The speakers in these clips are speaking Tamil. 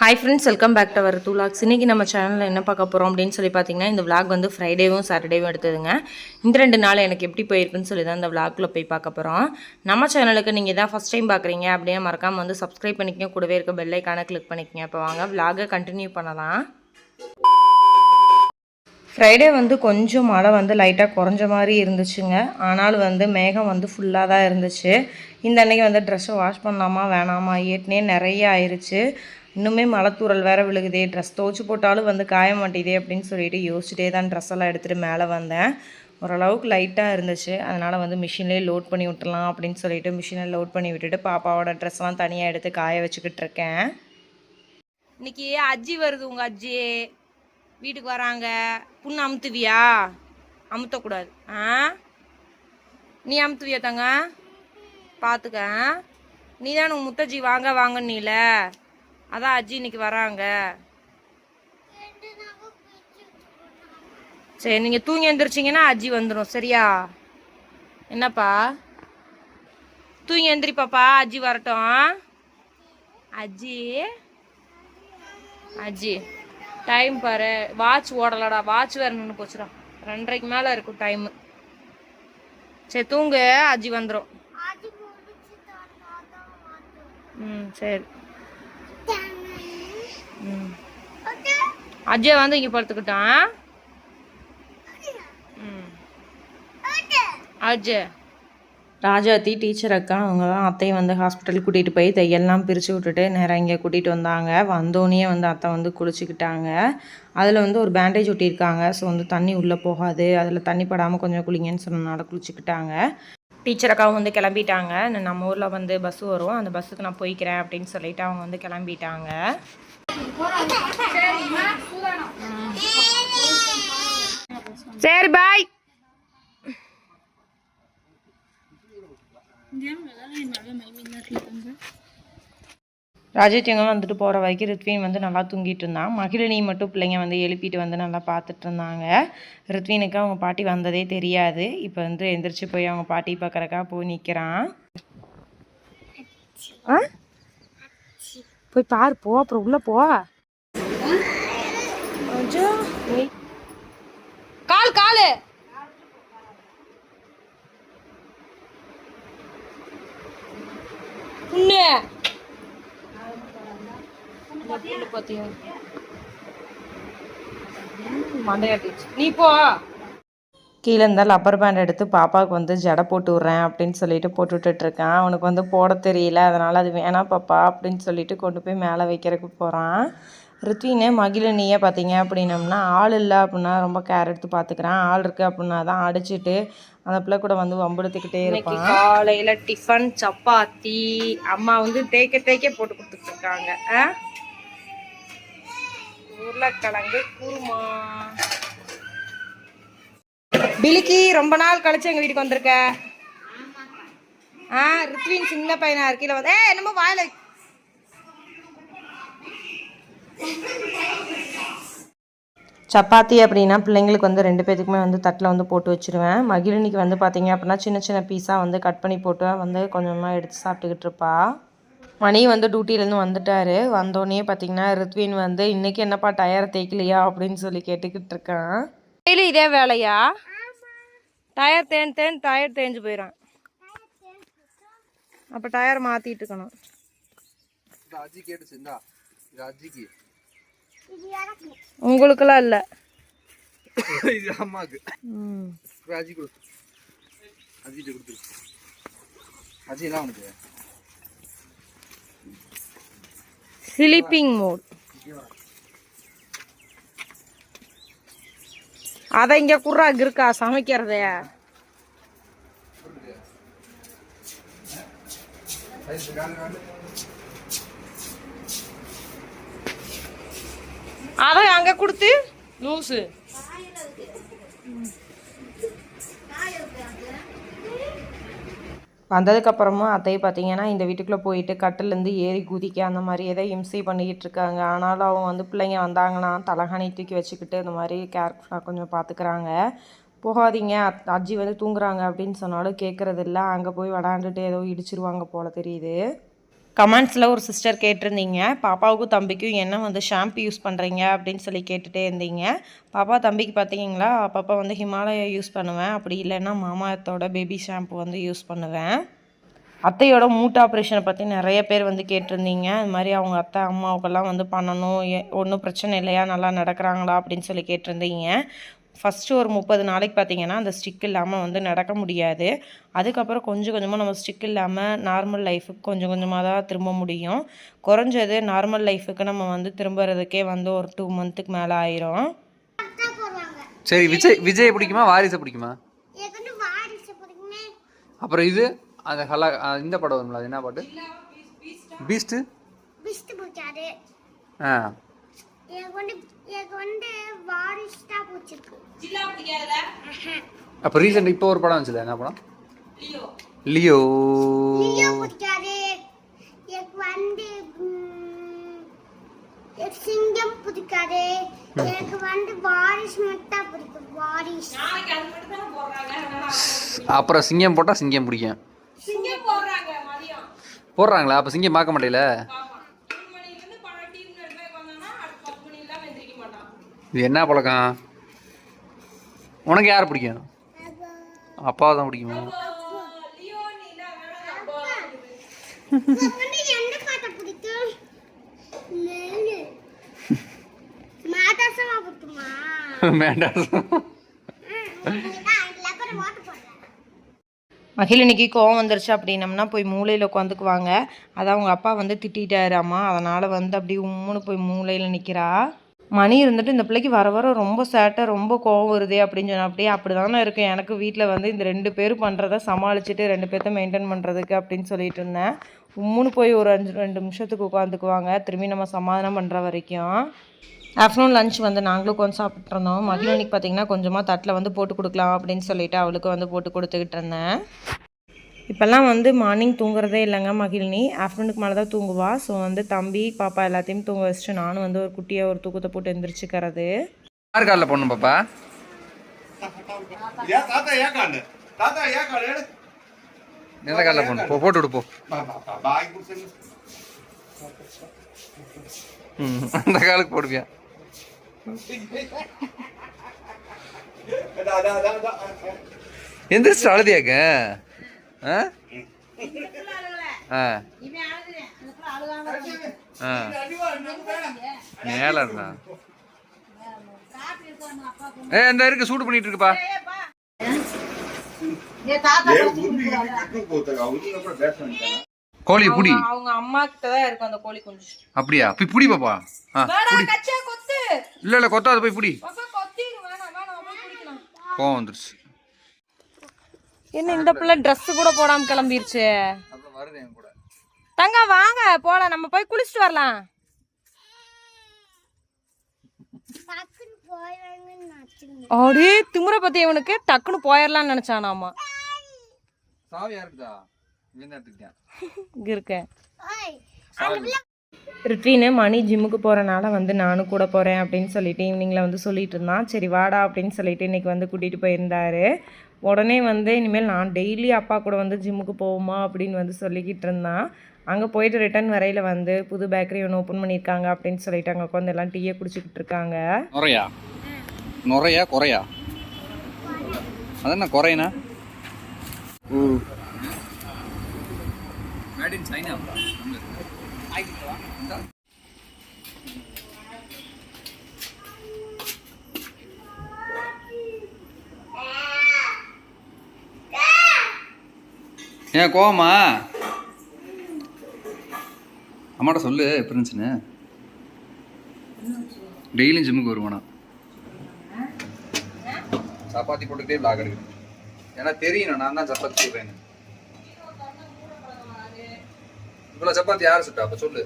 Hi friends, welcome back to our two vlogs. இன்றைக்கி நம்ம சேனலில் என்ன பார்க்க போகிறோம் அப்படின்னு சொல்லி பார்த்தீங்கன்னா, இந்த விளாக் வந்து ஃப்ரைடேவும் சாட்டர்டேவும் எடுத்ததுங்க. இந்த 2 நாள் எனக்கு எப்படி போயிருக்குன்னு சொல்லி தான் இந்த விளாகில் போய் பார்க்க போகிறோம். நம்ம சேனலுக்கு நீங்கள் தான் ஃபஸ்ட் டைம் பார்க்குறீங்க அப்படியே மறக்காமல் வந்து சப்ஸ்கிரைப் பண்ணிக்கங்க, கூடவே இருக்க பெல் ஐக்கானை கிளிக் பண்ணிக்கங்க. இப்போ வாங்க விளாகை கண்டினியூ பண்ணலாம். ஃப்ரைடே வந்து கொஞ்சம் மழை வந்து லைட்டாக குறைஞ்ச மாதிரி இருந்துச்சுங்க. ஆனாலும் வந்து மேகம் வந்து ஃபுல்லாக தான் இருந்துச்சு. இந்த அன்றைக்கி வந்து ட்ரெஸ்ஸை வாஷ் பண்ணலாமா வேணாமா, ஏற்கனவே நிறைய ஆயிடுச்சு. இன்னுமே மழைத்தூரல் வேறு விழுகுதே, ட்ரெஸ் துவச்சி போட்டாலும் வந்து காய மாட்டேதே அப்படின்னு சொல்லிட்டு யோசிச்சுட்டே தான் ட்ரெஸ் எல்லாம் எடுத்துகிட்டு மேலே வந்தேன். ஓரளவுக்கு லைட்டாக இருந்துச்சு. அதனால் வந்து மிஷின்லேயே லோட் பண்ணி விட்டுலாம் அப்படின்னு சொல்லிட்டு மிஷினில் லோட் பண்ணி விட்டுட்டு பாப்பாவோட ட்ரெஸ்லாம் தனியாக எடுத்து காய வச்சுக்கிட்டு இருக்கேன். இன்னைக்கு அஜ்ஜி வருது, உங்கள் அஜ்ஜி வீட்டுக்கு வராங்க. புண்ணு அமுத்துவியா? அமுத்தக்கூடாது. நீ அமுத்துவியா தாங்க? பார்த்துக்க. நீ தான் உங்கள் முத்தஜி வாங்க வாங்கன்னில, அதான் அஜி இன்னைக்கு வராங்க. சரி, நீங்கள் தூங்கி எழுந்திரிச்சிங்கன்னா அஜி வந்துடும். சரியா? என்னப்பா தூங்கி எழுந்திரிப்பாப்பா, அஜி வரட்டும். அஜி அஜி டைம் பாரு, வாட்ச் ஓடலடா, வாட்ச் வேறு நின்று போச்சுடா. 2:30க்கு மேலே இருக்கும் டைமு. சரி தூங்கு, அஜி வந்துடும். சரி. அஜய் வந்து இங்கே படுத்துக்கிட்டான். அஜய் ராஜாத்தி டீச்சர் அக்கா அவங்க தான் அத்தையை வந்து ஹாஸ்பிட்டலுக்கு கூட்டிகிட்டு போய் தையெல்லாம் பிரித்து விட்டுட்டு நேராக இங்கே கூட்டிகிட்டு வந்தாங்க. வந்தோடனே வந்து அத்தை வந்து குளிச்சுக்கிட்டாங்க. அதில் வந்து ஒரு பேண்டேஜ் ஒட்டியிருக்காங்க. ஸோ வந்து தண்ணி உள்ளே போகாது, அதில் தண்ணி படாமல் கொஞ்சம் குளிங்கன்னு சொன்னனால குளிச்சுக்கிட்டாங்க. டீச்சர் அக்காவும் வந்து கிளம்பிட்டாங்க. நம்ம ஊரில் வந்து பஸ்ஸு வரும், அந்த பஸ்ஸுக்கு நான் போய்க்கிறேன் அப்படின்னு சொல்லிட்டு அவங்க வந்து கிளம்பிட்டாங்க. சரி பாய். ராஜேஷ் எங்க வந்துட்டு போகிற வரைக்கும் ரித்வீன் வந்து நல்லா தூங்கிட்டு இருந்தான். மகிழினி மட்டும் பிள்ளைங்க வந்து எழுப்பிட்டு வந்து நல்லா பார்த்துட்டு இருந்தாங்க. ரித்வீனுக்கு அவங்க பாட்டி வந்ததே தெரியாது. இப்போ வந்து எந்திரிச்சு போய் அவங்க பாட்டி பார்க்குறக்கா போய் நிற்கிறான். போய் பாரு, போ, அப்புறம் உள்ள போ. கால் காலு புண்ணு பாத்தியா, மண்டையாட்டிச்சு. நீ போ. கீழே இருந்தால் லப்பர் பேண்ட் எடுத்து பாப்பாவுக்கு வந்து ஜடை போட்டு விட்றேன் அப்படின்னு சொல்லிட்டு போட்டுட்ருக்கான். அவனுக்கு வந்து போட தெரியல, அதனால் அது வேணாம் பாப்பா அப்படின்னு சொல்லிட்டு கொண்டு போய் மேலே வைக்கிறதுக்கு போகிறான். ரித்வீனே மகிழினியே பார்த்தீங்க அப்படின்னம்னா ஆள் இல்லை அப்படின்னா ரொம்ப கேர் எடுத்து பார்த்துக்கிறான். ஆள் இருக்குது அப்படின்னா தான் அடிச்சுட்டு அந்த பிள்ளை கூட வந்து வம்பெடுத்துக்கிட்டே இருப்பான். காலையில் டிஃபன் சப்பாத்தி அம்மா வந்து தேய்க்க போட்டு கொடுத்துட்ருக்காங்க. உருளைக்கிழங்கு குருமா. பிலிக்கி ரொம்ப நாள் கழிச்சு எங்கள் வீட்டுக்கு வந்திருக்க. ரித்வீன் சின்ன பையனா இருக்கையில் வந்து என்னமோ வாயில சப்பாத்தி அப்படின்னா பிள்ளைங்களுக்கு வந்து 2 பேத்துக்குமே வந்து தட்டில் வந்து போட்டு வச்சுருவேன். மகிழினிக்கு வந்து பார்த்திங்க அப்படின்னா சின்ன சின்ன பீஸாக வந்து கட் பண்ணி போட்டு வந்து கொஞ்சமாக எடுத்து சாப்பிட்டுக்கிட்டு இருப்பா. மணி வந்து டியூட்டிலேருந்து வந்துட்டார். வந்தோடனே பார்த்திங்கன்னா ரித்வீன் வந்து இன்றைக்கி என்னப்பா டயர் தேய்க்கலையா அப்படின்னு சொல்லி கேட்டுக்கிட்டு இருக்கான். டெய்லி இதே வேலையா? டயர் டயர் தேஞ்சு போயிடான். அப்போ டயர் மாற்றிட்டு இருக்கணும். உங்களுக்கெல்லாம் இல்லை, ஸ்லீப்பிங் மோட். அதை இங்கே குர்ரா இருக்கா சமைக்கிறத. அதை அங்கே கொடுத்து லூஸு. வந்ததுக்கப்புறமா அத்தையை பார்த்தீங்கன்னா இந்த வீட்டுக்குள்ளே போயிட்டு கட்டிலேருந்து ஏறி குதிக்க அந்த மாதிரி எதை இம்சை பண்ணிக்கிட்டு இருக்காங்க. ஆனாலும் அவங்க வந்து பிள்ளைங்க வந்தாங்கன்னா தலகாணி தூக்கி வச்சுக்கிட்டு இந்த மாதிரி கேர்ஃபுல்லாக கொஞ்சம் பார்த்துக்கிறாங்க. போகாதீங்க, அஜ்ஜி வந்து தூங்குறாங்க அப்படின்னு சொன்னாலும் கேட்குறது இல்லை. அங்கே போய் விளாண்டுட்டு ஏதோ இடிச்சிருவாங்க போல் தெரியுது. கமெண்ட்ஸில் ஒரு சிஸ்டர் கேட்டிருந்தீங்க, பாப்பாவுக்கும் தம்பிக்கும் என்ன வந்து ஷாம்பு யூஸ் பண்ணுறீங்க அப்படின்னு சொல்லி கேட்டுகிட்டே இருந்தீங்க. பாப்பா தம்பிக்கு பார்த்தீங்களா, பாப்பா வந்து ஹிமாலயா யூஸ் பண்ணுவேன், அப்படி இல்லைன்னா மாமாத்தோட பேபி ஷாம்பு வந்து யூஸ் பண்ணுவேன். அத்தையோட மூட்டு ஆப்ரேஷனை பற்றி நிறைய பேர் வந்து கேட்டிருந்தீங்க. இது மாதிரி அவங்க அத்தை அம்மாவுக்கெல்லாம் வந்து பண்ணணும், ஒன்றும் பிரச்சனை இல்லையா, நல்லா நடக்கிறாங்களா அப்படின்னு சொல்லி கேட்டிருந்தீங்க. ஃபஸ்ட்டு ஒரு 30 நாளைக்கு பார்த்திங்கன்னா அந்த ஸ்டிக் இல்லாமல் வந்து நடக்க முடியாது. அதுக்கப்புறம் கொஞ்சம் கொஞ்சமாக நம்ம ஸ்டிக் இல்லாமல் நார்மல் லைஃபுக்கு கொஞ்சம் கொஞ்சமாக தான் திரும்ப முடியும். குறைஞ்சது நார்மல் லைஃபுக்கு நம்ம வந்து திரும்புறதுக்கே வந்து ஒரு 2 மந்த்துக்கு மேலே ஆயிரும். சரி, விஜய் பிடிக்குமா வாரிசை பிடிக்குமா? அப்புறம் இது அந்த இந்த படம் வரும்ல, அது என்ன பாட்டு? பீஸ்ட் பிடிக்காது. அப்ப ரீசன்ட் இப்போ ஒரு படம் வந்துச்சுல, என்ன படம்? லியோ. சிங்கம் பிடிக்காது. எனக்கு வந்து வாரிஸ் மட்டும் பிடிக்கும். வாரிஸ். அப்புறம் சிங்கம் போட்டா சிங்கம் பிடிக்கும். சிங்கம் போடுறாங்க மதியம். போடுறாங்களா? அப்ப சிங்கம் பார்க்க மாட்டேல. இது என்ன பழக்கம்? உனக்கு யார் பிடிக்கும்? அப்பாவை தான் பிடிக்குமா? மகிழினிக்கு கோவம் வந்துருச்சு அப்படின்னம்னா போய் மூலையில் உட்காந்துக்குவாங்க. அதான் அவங்க அப்பா வந்து திட்டாராம்மா, அதனால் வந்து அப்படி உம்முன்னு போய் மூலையில் நிற்கிறா. மணி இருந்துட்டு இந்த பிள்ளைக்கு வர வர ரொம்ப சேட்டை, ரொம்ப கோவம் வருதே அப்படின்னு சொன்னால் அப்படியே அப்படி தானே இருக்கும். எனக்கு வீட்டில் வந்து இந்த 2 பேரும் பண்ணுறத சமாளிச்சுட்டு 2 பேர்த்த மெயின்டைன் பண்ணுறதுக்கு அப்படின்னு சொல்லிட்டு இருந்தேன். உம்முன்னு போய் ஒரு 2 நிமிஷத்துக்கு உட்காந்துக்குவாங்க, திரும்பி நம்ம சமாதானம் பண்ணுற வரைக்கும். ஆஃப்டர்நூன் லஞ்ச் வந்து நாங்களும் கொஞ்சம் சாப்பிட்ருந்தோம். மகிழினிக்கு பார்த்திங்கன்னா கொஞ்சமாக தட்டில் வந்து போட்டு கொடுக்கலாம் அப்படின்னு சொல்லிட்டு அவளுக்கு வந்து போட்டு கொடுத்துக்கிட்டு இருந்தேன். இப்போல்லாம் வந்து மார்னிங் தூங்குறதே இல்லைங்க மகிழினி, ஆஃப்டர்நூனுக்கு மேலே தான் தூங்குவா. ஸோ வந்து தம்பி பாப்பா எல்லாத்தையும் தூங்க வச்சுட்டு நானும் வந்து ஒரு குட்டியாக ஒரு தூக்கத்தை போட்டு எந்திரிச்சுக்கிறது. யார் காலில் போடணும் பாப்பா? எந்த காலில் போடணும்? போட்டு விடு போ. அந்த காலுக்கு போடுவியா? எந்திரிச்சு அழுதியாக்க? மேல இருந்தா இந்த இருக்கு, சூடு பண்ணிட்டு இருக்குப்பா. கோழி புடி. அவங்க அம்மா கிட்ட தான் இருக்கு அந்த கோழி குஞ்சு. அப்படியா? போய் புடி பாப்பா. இல்ல இல்ல கொத்தாத, போய் புடி. கோவம் வந்துருச்சு. என்ன இந்த பிள்ளை ட்ரெஸ் கூட போடாம கிளம்பிருச்சு. தங்க வாங்க போலாம், நம்ம போய் குளிச்சுட்டு வரலாம். அடே திமுற பத்தி இவனுக்கு டக்குன்னு போயிடலாம்னு நினைச்சானாமா. இருக்கேன் ரிட்வீனு மணி ஜிம்முக்கு போகிறனால வந்து நானும் கூட போகிறேன் அப்படின்னு சொல்லிட்டு ஈவினிங்கில் வந்து சொல்லிட்டு இருந்தான். சரி வாடா அப்படின்னு சொல்லிட்டு இன்றைக்கி வந்து கூட்டிகிட்டு போயிருந்தார். உடனே வந்து இனிமேல் நான் டெய்லி அப்பா கூட வந்து ஜிம்முக்கு போவோமா அப்படின்னு வந்து சொல்லிக்கிட்டு இருந்தான். அங்கே போயிட்டு ரிட்டர்ன் வரையில் வந்து புது பேக்கரி ஒன்று ஓப்பன் பண்ணியிருக்காங்க அப்படின்னு சொல்லிட்டு அங்கே உட்காந்து எல்லாம் டீயை குடிச்சிக்கிட்டு இருக்காங்க. நுறையா குறையா? அதான் குறையனா? Made in China. ஏன் கோவமா? அம்மாட்ட சொல்லு எப்படி இருந்துச்சுன்னு. டெய்லியும் ஜிம்முக்கு வருவானா? சப்பாத்தி போட்டுக்கிட்டே விளாக் எடுக்கணும். ஏன்னா தெரியணும் நான் தான் சப்பாத்தி சொல்றேன். இவ்வளோ சப்பாத்தி யார் சுட்டா? அப்ப சொல்லு.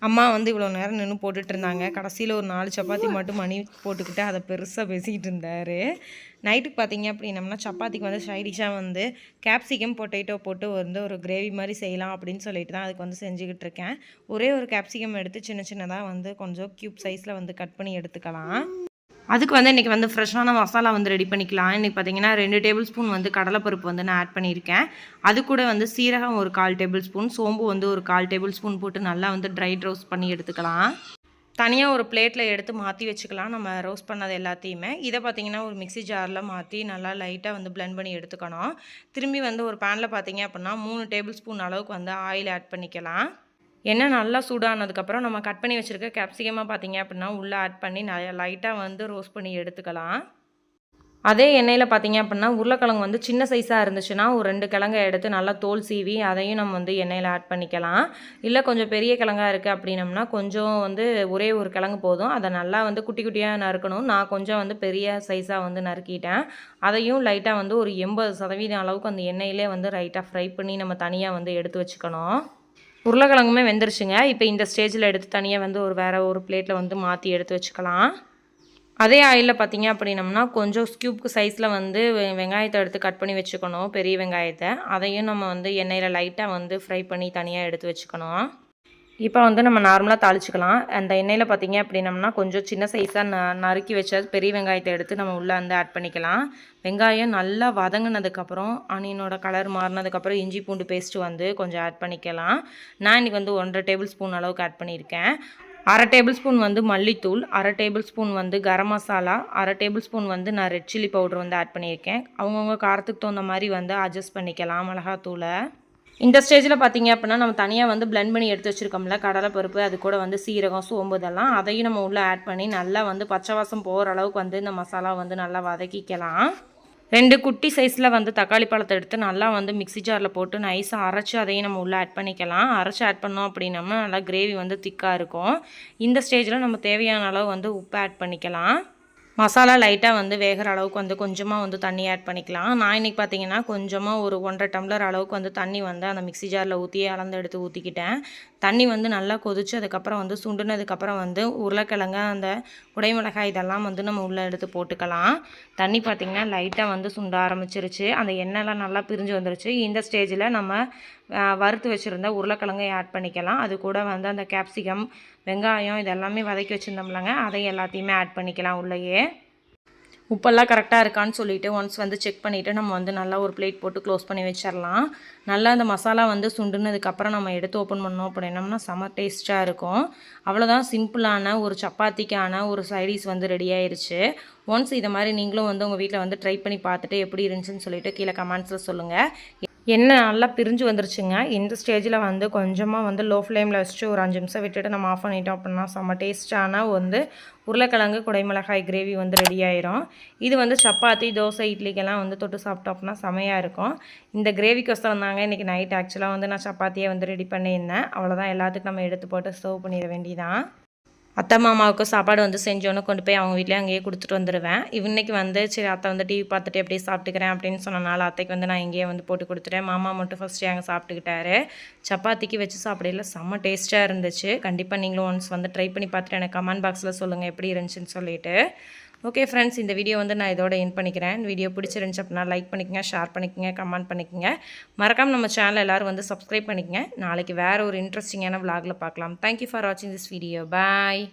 அம்மா வந்து இவ்வளோ நேரம் நின்று போட்டுட்டு இருந்தாங்க. கடைசியில் ஒரு 4 சப்பாத்தி மட்டும் மணி போட்டுக்கிட்டு அதை பெருசாக பேசிக்கிட்டு இருந்தார். நைட்டுக்கு பார்த்தீங்க அப்படின்னம்னா சப்பாத்திக்கு வந்து சைடிஷாக வந்து கேப்சிகம் பொட்டேட்டோ போட்டு வந்து ஒரு கிரேவி மாதிரி செய்யலாம் அப்படின்னு சொல்லிட்டு தான் அதுக்கு வந்து செஞ்சுக்கிட்டு இருக்கேன். ஒரே ஒரு கேப்சிகம் எடுத்து சின்ன சின்னதாக வந்து கொஞ்சம் க்யூப் சைஸில் வந்து கட் பண்ணி எடுத்துக்கலாம். அதுக்கு வந்து இன்றைக்கி வந்து ஃப்ரெஷ்ஷான மசாலா வந்து ரெடி பண்ணிக்கலாம். இன்றைக்கி பார்த்திங்கன்னா 2 டேபிள் ஸ்பூன் வந்து கடலைப்பருப்பு வந்து நான் ஆட் பண்ணியிருக்கேன். அது கூட வந்து சீரகம் ஒரு 1/4 டேபிள் ஸ்பூன், சோம்பு வந்து ஒரு 1/4 டேபிள் ஸ்பூன் போட்டு நல்லா வந்து ட்ரை ரோஸ்ட் பண்ணி எடுத்துக்கலாம். தனியாக ஒரு பிளேட்டில் எடுத்து மாற்றி வச்சுக்கலாம் நம்ம ரோஸ்ட் பண்ணது எல்லாத்தையுமே. இதை பார்த்திங்கன்னா ஒரு மிக்ஸி ஜாரில் மாற்றி நல்லா லைட்டாக வந்து பிளெண்ட் பண்ணி எடுத்துக்கணும். திரும்பி வந்து ஒரு பேனில் பார்த்திங்க அப்படின்னா 3 டேபிள் ஸ்பூன் அளவுக்கு வந்து ஆயில் ஆட் பண்ணிக்கலாம். எண்ணெய் நல்லா சூடானதுக்கப்புறம் நம்ம கட் பண்ணி வச்சுருக்க கேப்சிகமாக பார்த்திங்க அப்படின்னா உள்ளே ஆட் பண்ணி லைட்டாக வந்து ரோஸ்ட் பண்ணி எடுத்துக்கலாம். அதே எண்ணெயில் பார்த்திங்க அப்படின்னா உருளைக்கிழங்கு வந்து சின்ன சைஸாக இருந்துச்சுன்னா ஒரு 2 கிழங்கை எடுத்து நல்லா தோல் சீவி அதையும் நம்ம வந்து எண்ணெயில் ஆட் பண்ணிக்கலாம். இல்லை கொஞ்சம் பெரிய கிழங்கா இருக்குது அப்படின்னம்னா கொஞ்சம் வந்து ஒரே ஒரு கிழங்கு போதும். அதை நல்லா வந்து குட்டி குட்டியாக நறுக்கணும். நான் கொஞ்சம் வந்து பெரிய சைஸாக வந்து நறுக்கிட்டேன். அதையும் லைட்டாக வந்து ஒரு 80% அளவுக்கு அந்த எண்ணெயிலே வந்து லைட்டாக ஃப்ரை பண்ணி நம்ம தனியாக வந்து எடுத்து வச்சுக்கணும். உருளைக்கிழங்குமே வெந்துருச்சுங்க. இப்போ இந்த ஸ்டேஜில் எடுத்து தனியாக வந்து வேறு ஒரு பிளேட்டில் வந்து மாற்றி எடுத்து வச்சுக்கலாம். அதே ஆயிலில் பார்த்திங்க அப்படின்னம்னா கொஞ்சம் ஸ்கியூப்க்கு சைஸில் வந்து வெங்காயத்தை எடுத்து கட் பண்ணி வச்சுக்கணும், பெரிய வெங்காயத்தை. அதையும் நம்ம வந்து எண்ணெயில் லைட்டாக வந்து ஃப்ரை பண்ணி தனியாக எடுத்து வச்சுக்கணும். இப்போ வந்து நம்ம நார்மலாக தாளிச்சிக்கலாம். அந்த எண்ணெயில் பார்த்திங்க அப்படின்னம்னா கொஞ்சம் சின்ன சைஸாக நறுக்கி வச்ச பெரிய வெங்காயத்தை எடுத்து நம்ம உள்ளே வந்து ஆட் பண்ணிக்கலாம். வெங்காயம் நல்லா வதங்கினதுக்கப்புறம் ஆனியனோட கலர் மாறினதுக்கப்புறம் இஞ்சி பூண்டு பேஸ்ட்டு வந்து கொஞ்சம் ஆட் பண்ணிக்கலாம். நான் இன்றைக்கி வந்து 1.5 டேபிள் ஸ்பூன் அளவுக்கு ஆட் பண்ணியிருக்கேன். 1/2 டேபிள் ஸ்பூன் வந்து மல்லித்தூள், 1/2 டேபிள் ஸ்பூன் வந்து கரம் மசாலா, 1/2 டேபிள் ஸ்பூன் வந்து நான் ரெட் சில்லி பவுடர் வந்து ஆட் பண்ணியிருக்கேன். அவங்கவுங்க காரத்துக்கு தகுந்த மாதிரி வந்து அட்ஜஸ்ட் பண்ணிக்கலாம் மிளகாத்தூளை. இந்த ஸ்டேஜில் பார்த்திங்க அப்படின்னா நம்ம தனியாக வந்து பிளெண்ட் பண்ணி எடுத்து வச்சுருக்கோம்ல கடலைப்பருப்பு, அது கூட வந்து சீரகம், சோம்பு இதெல்லாம் அதையும் நம்ம உள்ளே ஆட் பண்ணி நல்லா வந்து பச்சை வாசம் போகிற அளவுக்கு வந்து இந்த மசாலா வந்து நல்லா வதக்கிக்கலாம். 2 குட்டி சைஸில் வந்து தக்காளி பழத்தை எடுத்து நல்லா வந்து மிக்ஸி ஜாரில் போட்டு நைஸாக அரைச்சி அதையும் நம்ம உள்ளே ஆட் பண்ணிக்கலாம். அரைச்சி ஆட் பண்ணோம் அப்படின்னம்னா நல்லா கிரேவி வந்து திக்காக இருக்கும். இந்த ஸ்டேஜில் நம்ம தேவையான அளவு வந்து உப்பு ஆட் பண்ணிக்கலாம். மசாலா லைட்டாக வந்து வேகிற அளவுக்கு வந்து கொஞ்சமாக வந்து தண்ணி ஆட் பண்ணிக்கலாம். நான் இன்றைக்கி பார்த்திங்கன்னா கொஞ்சமாக ஒரு 1.5 டம்ளர் அளவுக்கு வந்து தண்ணி வந்து அந்த மிக்ஸி ஜாரில் ஊற்றியே அளந்து எடுத்து ஊற்றிக்கிட்டேன். தண்ணி வந்து நல்லா கொதிச்சு அதுக்கப்புறம் வந்து சுண்டுனதுக்கப்புறம் வந்து உருளைக்கிழங்கு, அந்த குடைமிளகாய் இதெல்லாம் வந்து நம்ம உள்ளே எடுத்து போட்டுக்கலாம். தண்ணி பார்த்திங்கன்னா லைட்டாக வந்து சுண்ட ஆரம்பிச்சிருச்சு. அந்த எண்ணெய்லாம் நல்லா பிரிஞ்சு வந்துருச்சு. இந்த ஸ்டேஜில் நம்ம வறுத்து வச்சுருந்த உருளைக்கிழங்கை ஆட் பண்ணிக்கலாம். அது கூட வந்து அந்த கேப்சிகம், வெங்காயம் இதெல்லாமே வதக்கி வச்சுருந்தோம்லங்க, அதை எல்லாத்தையுமே ஆட் பண்ணிக்கலாம் உள்ளேயே. உப்பெல்லாம் கரெக்டாக இருக்கான்னு சொல்லிவிட்டு ஒன்ஸ் வந்து செக் பண்ணிவிட்டு நம்ம வந்து நல்லா ஒரு பிளேட் போட்டு க்ளோஸ் பண்ணி வச்சிடலாம். நல்லா அந்த மசாலா வந்து சுண்டுனதுக்கப்புறம் நம்ம எடுத்து ஓப்பன் பண்ணோம் அப்படின்னம்னா செம்ம டேஸ்ட்டாக இருக்கும். அவ்வளோதான், சிம்பிளான ஒரு சப்பாத்திக்கான ஒரு சைடிஸ் வந்து ரெடி ஆயிடுச்சு. ஒன்ஸ் இதை மாதிரி நீங்களும் வந்து உங்கள் வீட்டில் வந்து ட்ரை பண்ணி பார்த்துட்டு எப்படி இருந்துச்சுன்னு சொல்லிவிட்டு கீழே கமெண்ட்ஸில் சொல்லுங்கள். எண்ணெய் நல்லா பிரிஞ்சு வந்துருச்சுங்க. இந்த ஸ்டேஜில் வந்து கொஞ்சமாக வந்து லோ ஃப்ளேமில் வச்சுட்டு ஒரு 5 நிமிஷம் விட்டுட்டு நம்ம ஆஃப் பண்ணிட்டோம் அப்படின்னா செம்ம டேஸ்ட்டான வந்து உருளைக்கிழங்கு குடைமிளகாய் கிரேவி வந்து ரெடி ஆயிரும். இது வந்து சப்பாத்தி, தோசை, இட்லிக்கெல்லாம் வந்து தொட்டு சாப்பிட்டோம் அப்படின்னா செமையாக இருக்கும். இந்த கிரேவிக்கோசரம் தாங்க இன்றைக்கி நைட் ஆக்சுவலாக வந்து நான் சப்பாத்தியை வந்து ரெடி பண்ணியிருந்தேன். அவ்வளோதான், எல்லாத்துக்கும் நம்ம எடுத்து போட்டு சர்வ் பண்ணிட வேண்டியதான். அத்தை மாமாவுக்கு சாப்பாடு வந்து செஞ்சோன்னு கொண்டு போய் அவங்க வீட்டிலே அங்கேயே கொடுத்துட்டு வந்துடுவேன். இன்றைக்கி வந்து சரி அத்தை வந்து டிவி பார்த்துட்டு அப்படியே சாப்பிட்டுக்கிறேன் அப்படின்னு சொன்னனால அத்தைக்கு வந்து நான் இங்கேயே வந்து போட்டு கொடுத்துட்டேன். மாமா மட்டும் ஃபஸ்ட்டு அங்கே சாப்பிட்டுக்கிட்டாரு. சப்பாத்திக்கு வச்சு சாப்பிடையில செம்ம டேஸ்ட்டாக இருந்துச்சு. கண்டிப்பாக நீங்களும் ஒன்ஸ் வந்து ட்ரை பண்ணி பார்த்துட்டு எனக்கு கமெண்ட் பாக்ஸில் சொல்லுங்கள் எப்படி இருந்துச்சுன்னு சொல்லிட்டு. ஓகே ஃப்ரெண்ட்ஸ், இந்த வீடியோ வந்து நான் இதோட எண்ட் பண்ணிக்கிறேன். வீடியோ பிடிச்சிருந்துச்சு அப்படின்னா லைக் பண்ணிக்கங்க, ஷேர் பண்ணிக்கங்க, கமெண்ட் பண்ணிக்கங்க. மறக்காமல் நம்ம சேனல் எல்லோரும் வந்து சப்ஸ்கிரைப் பண்ணிக்கங்க. நாளைக்கு வேறு ஒரு இன்ட்ரெஸ்டிங்கான விலாகில் பார்க்கலாம். தேங்க்யூ ஃபார் வாட்சிங் திஸ் வீடியோ. பாய்.